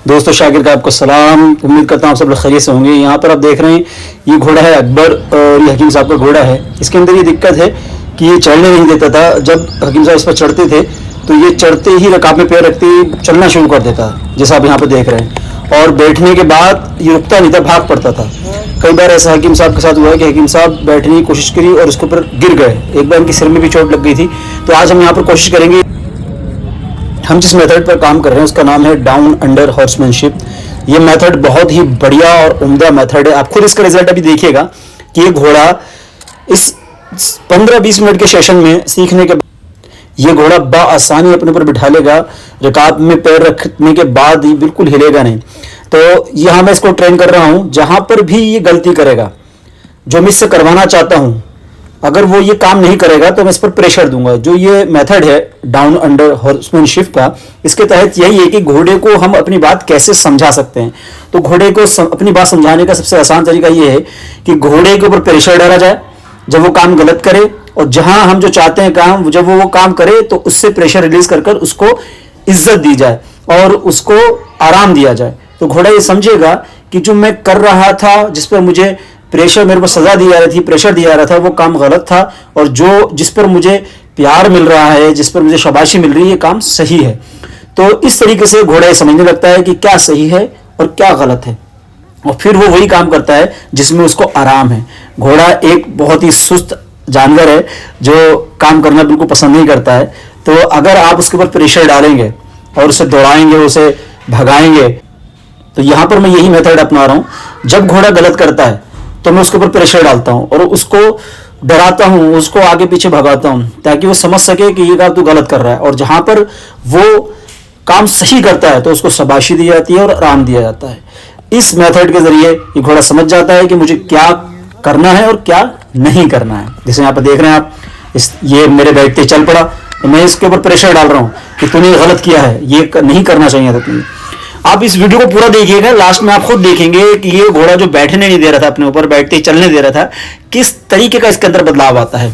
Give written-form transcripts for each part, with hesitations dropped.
दोस्तों शागिर्द आपको सलाम। उम्मीद करता हूँ आप सब लोग खैरियत से होंगे। यहाँ पर आप देख रहे हैं ये घोड़ा है अकबर और ये हकीम साहब का घोड़ा है। इसके अंदर ये दिक्कत है कि ये चढ़ने नहीं देता था। जब हकीम साहब इस पर चढ़ते थे तो ये चढ़ते ही रकाब में पैर रखते ही चलना शुरू कर देता, जैसा आप यहाँ पर देख रहे हैं। और बैठने के बाद ये रुकता नहीं था, भाग पड़ता था। कई बार ऐसा हकीम साहब के साथ हुआ है कि हकीम साहब बैठने की कोशिश करी और उसके ऊपर गिर गए। एक बार इनके सिर में भी चोट लग गई थी। तो आज हम यहाँ पर कोशिश करेंगे, हम जिस मेथड पर काम कर रहे हैं उसका नाम है डाउन अंडर हॉर्समैनशिप। ये मेथड बहुत ही बढ़िया और उम्दा मेथड है। आप खुद इसका रिजल्ट अभी देखिएगा कि ये घोड़ा इस 15-20 मिनट के सेशन में सीखने के बाद ये घोड़ा बआसानी अपने ऊपर बिठा लेगा। रकाब में पैर रखने के बाद ही बिल्कुल हिलेगा नहीं। तो यहाँ मैं इसको ट्रेन कर रहा हूँ। जहाँ पर भी ये गलती करेगा, जो मैं इससे करवाना चाहता हूँ, अगर वो ये काम नहीं करेगा तो मैं इस पर प्रेशर दूंगा। जो ये मेथड है डाउन अंडर हॉर्समैनशिप का, इसके तहत यही है कि घोड़े को हम अपनी बात कैसे समझा सकते हैं। तो घोड़े को अपनी बात समझाने का सबसे आसान तरीका ये है कि घोड़े के ऊपर प्रेशर डाला जाए जब वो काम गलत करे, और जहां हम जो चाहते हैं काम, जब वो काम करे तो उससे प्रेशर रिलीज कर उसको इज्जत दी जाए और उसको आराम दिया जाए। तो घोड़ा ये समझेगा कि जो मैं कर रहा था, जिस पर मुझे प्रेशर, मेरे को सजा दी जा रही थी, प्रेशर दिया जा रहा था, वो काम गलत था, और जो जिस पर मुझे प्यार मिल रहा है, जिस पर मुझे शाबाशी मिल रही है, ये काम सही है। तो इस तरीके से घोड़ा ये समझने लगता है कि क्या सही है और क्या गलत है, और फिर वो वही काम करता है जिसमें उसको आराम है। घोड़ा एक बहुत ही सुस्त जानवर है जो काम करना बिल्कुल पसंद नहीं करता है। तो अगर आप उसके ऊपर प्रेशर डालेंगे और उसे दौड़ाएंगे, उसे भगाएंगे, तो यहां पर मैं यही मेथड अपना रहा हूं। जब घोड़ा गलत करता है तो मैं उसके ऊपर प्रेशर डालता हूं और उसको डराता हूं, उसको आगे पीछे भगाता हूं, ताकि वो समझ सके कि ये काम तू गलत कर रहा है। और जहां पर वो काम सही करता है तो उसको शाबाशी दी जाती है और आराम दिया जाता है। इस मेथड के जरिए ये घोड़ा समझ जाता है कि मुझे क्या करना है और क्या नहीं करना है। जैसे यहाँ पर देख रहे हैं आप, ये मेरे बैठते चल पड़ा तो मैं इसके ऊपर प्रेशर डाल रहा हूँ कि तूने गलत किया है, ये नहीं करना चाहिए था तुम्हें। आप इस वीडियो को पूरा देखिएगा, लास्ट में आप खुद देखेंगे कि ये घोड़ा जो बैठने नहीं दे रहा था, अपने ऊपर बैठते ही चलने दे रहा था, किस तरीके का इसके अंदर बदलाव आता है।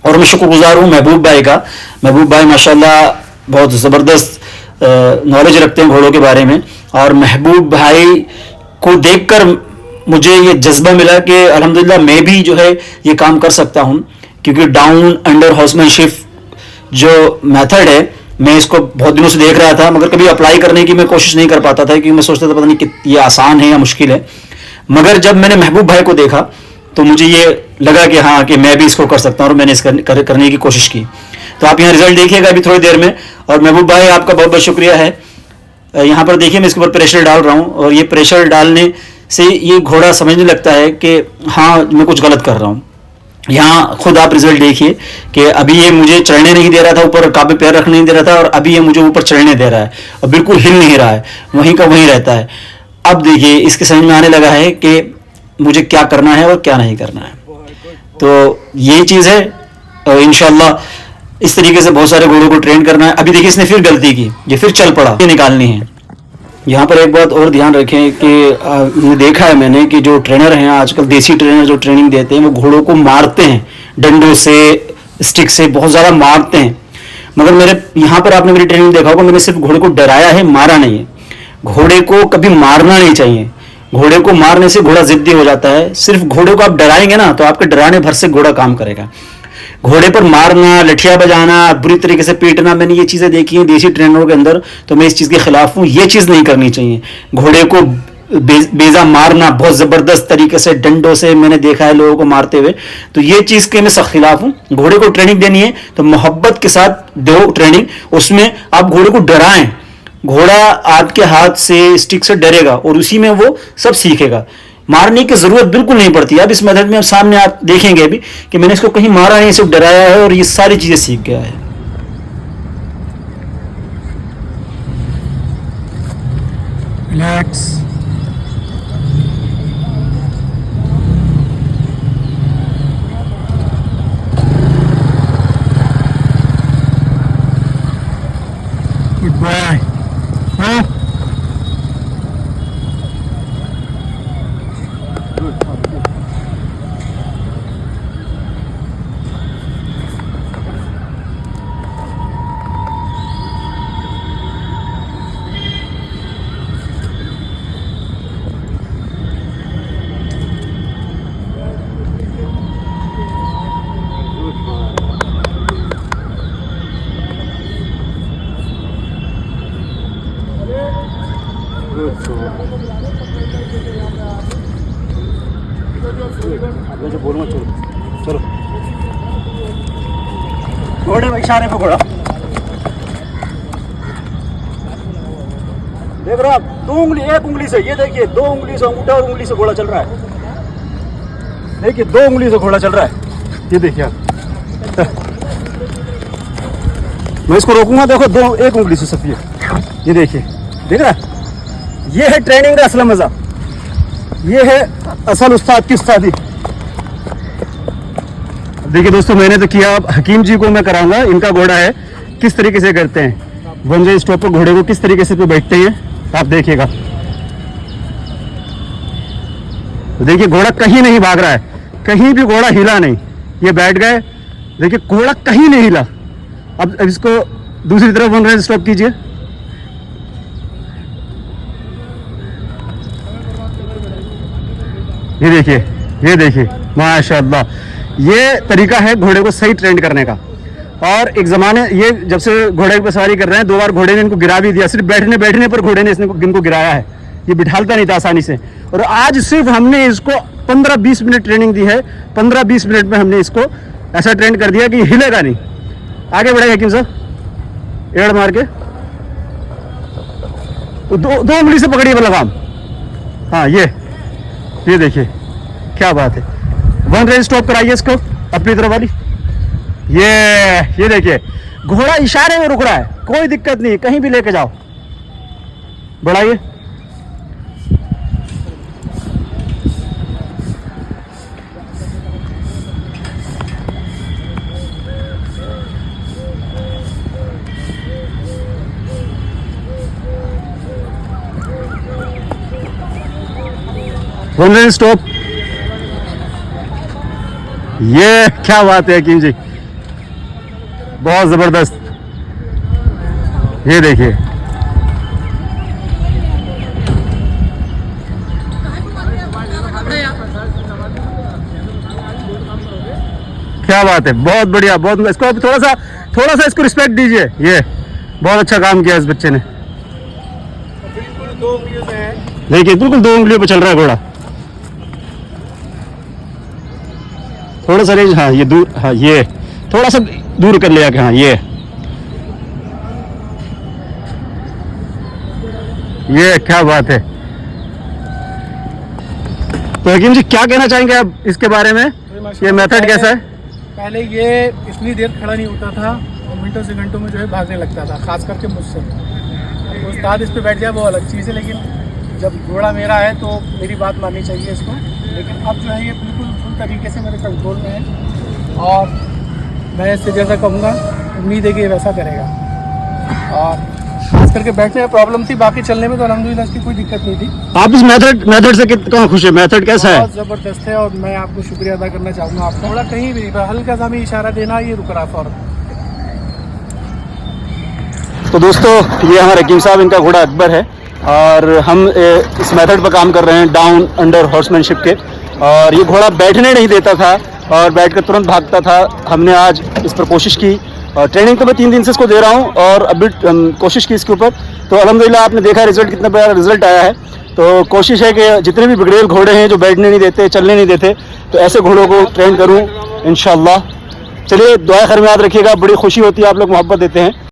और मैं शुक्रगुजार हूँ महबूब भाई का। महबूब भाई माशाल्लाह बहुत ज़बरदस्त नॉलेज रखते हैं घोड़ों के बारे में, और महबूब भाई को देखकर मुझे ये जज्बा मिला कि अल्हम्दुलिल्लाह मैं भी जो है ये काम कर सकता हूँ। क्योंकि डाउन अंडर हॉर्समैनशिप जो मेथड है, मैं इसको बहुत दिनों से देख रहा था, मगर कभी अप्लाई करने की मैं कोशिश नहीं कर पाता था, क्योंकि मैं सोचता था पता नहीं कि ये आसान है या मुश्किल है। मगर जब मैंने महबूब भाई को देखा तो मुझे ये लगा कि हाँ, कि मैं भी इसको कर सकता हूँ, और मैंने इसको करने की कोशिश की। तो आप यहाँ रिजल्ट देखिएगा अभी थोड़ी देर में। और महबूब भाई आपका बहुत बहुत शुक्रिया है। यहाँ पर देखिए मैं इसके ऊपर प्रेशर डाल रहा हूँ, और ये प्रेशर डालने से ये घोड़ा समझने लगता है कि हाँ, मैं कुछ गलत कर रहा हूँ। यहाँ खुद आप रिजल्ट देखिए कि अभी ये मुझे चढ़ने नहीं दे रहा था, ऊपर रकाब में पैर रखने नहीं दे रहा था, और अभी ये मुझे ऊपर चढ़ने दे रहा है और बिल्कुल हिल नहीं रहा है, वहीं का वहीं रहता है। अब देखिए इसके समझ में आने लगा है कि मुझे क्या करना है और क्या नहीं करना है। तो यही चीज़ है, और इंशाल्लाह इस तरीके से बहुत सारे घोड़ों को ट्रेन करना है। अभी देखिए इसने फिर गलती की, ये फिर चल पड़ा, ये निकालनी है। यहाँ पर एक बात और ध्यान रखें कि ये देखा है मैंने कि जो ट्रेनर हैं आजकल, देसी ट्रेनर जो ट्रेनिंग देते हैं, वो घोड़ों को मारते हैं डंडों से, स्टिक से, बहुत ज़्यादा मारते हैं। मगर मेरे यहाँ पर आपने मेरी ट्रेनिंग देखा होगा, मैंने सिर्फ घोड़े को डराया है, मारा नहीं है। घोड़े को कभी मारना नहीं चाहिए। घोड़े को मारने से घोड़ा जिद्दी हो जाता है। सिर्फ घोड़े को आप डराएंगे ना तो आपके डराने भर से घोड़ा काम करेगा। घोड़े पर मारना, लठिया बजाना, बुरी तरीके से पीटना, मैंने ये चीज़ें देखी हैं देसी ट्रेनरों के अंदर, तो मैं इस चीज़ के खिलाफ हूँ। ये चीज़ नहीं करनी चाहिए। घोड़े को बेजा मारना बहुत ज़बरदस्त तरीके से डंडों से मैंने देखा है लोगों को मारते हुए, तो ये चीज़ के मैं सख्त खिलाफ हूँ। घोड़े को ट्रेनिंग देनी है तो मोहब्बत के साथ दो ट्रेनिंग, उसमें आप घोड़े को डराएं। घोड़ा आपके हाथ से, स्टिक से डरेगा और उसी में वो सब सीखेगा। मारने की जरूरत बिल्कुल नहीं पड़ती। अब इस मेथड में सामने आप देखेंगे अभी कि मैंने इसको कहीं मारा नहीं, सिर्फ डराया है और ये सारी चीजें सीख गया है। रिलैक्स। Good boy. हाँ, जो बोलूँगा चलो चलो घोड़े में इशारे पे घोड़ा देख रहे हो आप, दो उंगली एक उंगली से, ये देखिए दो उंगली से अंगूठा और उंगली से घोड़ा चल रहा है। देखिए दो उंगली से घोड़ा चल रहा है, ये देखिए आप। मैं इसको रोकूंगा, देखो दो एक उंगली से सफी है, ये देखिए, देख रहा है। ये है ट्रेनिंग का असला मजा, ये है असल उस्ताद की उस्तादी। देखिए दोस्तों, मैंने तो किया, अब हकीम जी को मैं कराऊंगा, इनका घोड़ा है, किस तरीके से करते हैं वन वे स्टॉप पर घोड़े को किस तरीके से पे बैठते हैं, आप देखिएगा। तो देखिए घोड़ा कहीं नहीं भाग रहा है, कहीं भी घोड़ा हिला नहीं, ये बैठ गए, देखिए घोड़ा कहीं नहीं हिला। अब इसको दूसरी तरफ वन वे स्टॉप कीजिए, ये देखिए माशाअल्लाह, ये तरीका है घोड़े को सही ट्रेंड करने का। और एक ज़माने, ये जब से घोड़े पर सवारी कर रहे हैं, 2 बार घोड़े ने इनको गिरा भी दिया, सिर्फ बैठने पर घोड़े ने इनको गिराया है, ये बिठालता नहीं था आसानी से। और आज सिर्फ हमने इसको 15-20 मिनट ट्रेनिंग दी है, 15-20 मिनट में हमने इसको ऐसा ट्रेंड कर दिया कि हिलेगा नहीं। आगे बढ़ेगा हकीम साहब, एड़ मार के तो दो उंगली से पकड़िए लगाम। हाँ ये देखिए क्या बात है। वन रेंज स्टॉप कराइए इसको अपनी तरफ वाली, ये देखिए घोड़ा इशारे में रुक रहा है, कोई दिक्कत नहीं, कहीं भी लेके जाओ। बढ़ाइए, वन रेंज स्टॉप। ये क्या बात है हकीम जी, बहुत जबरदस्त। ये देखिए क्या बात है, बहुत बढ़िया, बहुत। इसको अब थोड़ा सा इसको रिस्पेक्ट दीजिए, ये बहुत अच्छा काम किया इस बच्चे ने। देखिए बिल्कुल 2 उंगलियों पे चल रहा है घोड़ा। थोड़ा सा रेंज, हाँ ये दूर, हाँ ये थोड़ा सा दूर कर लिया कि हाँ ये क्या बात है। तो हकीम जी क्या कहना चाहेंगे आप इसके बारे में, ये मेथड कैसा है? पहले ये इतनी देर खड़ा नहीं होता था और मिनटों से घंटों में जो है भागने लगता था, खास करके मुझसे। तो उस्ताद इस पे बैठ जाए वो अलग चीज़ है, लेकिन जब घोड़ा मेरा है तो मेरी बात माननी चाहिए इसको। लेकिन अब जो है ये बिल्कुल फुल तरीके से मेरे कंट्रोल में है और मैं इससे जैसा कहूँगा उम्मीद है कि ये वैसा करेगा। और खास करके बैठने में प्रॉब्लम थी, बाकी चलने में तो अल्हम्दुलिल्लाह इसकी कोई दिक्कत नहीं थी। आप इस मेथड से कितना खुश है? मेथड कैसा है? बहुत ज़बरदस्त है और मैं आपको शुक्रिया अदा करना चाहूँगा। आपका घोड़ा कहीं भी हल्का सा भी इशारा देना, ये रुक रहा फौरन। तो दोस्तों ये हमारे हकीम साहब, इनका घोड़ा अकबर है और हम इस मेथड पर काम कर रहे हैं, डाउन अंडर हॉर्समैनशिप के। और ये घोड़ा बैठने नहीं देता था और बैठकर तुरंत भागता था। हमने आज इस पर कोशिश की और ट्रेनिंग तो मैं 3 दिन से इसको दे रहा हूँ और अभी कोशिश की इसके ऊपर। तो अल्हम्दुलिल्लाह आपने देखा रिजल्ट, कितना बड़ा रिजल्ट आया है। तो कोशिश है कि जितने भी बिगड़ेल घोड़े हैं जो बैठने नहीं देते, चलने नहीं देते, तो ऐसे घोड़ों को ट्रेन करूँ इंशाअल्लाह। चलिए दुआ खैर में याद रखिएगा, बड़ी खुशी होती है आप लोग मोहब्बत देते हैं।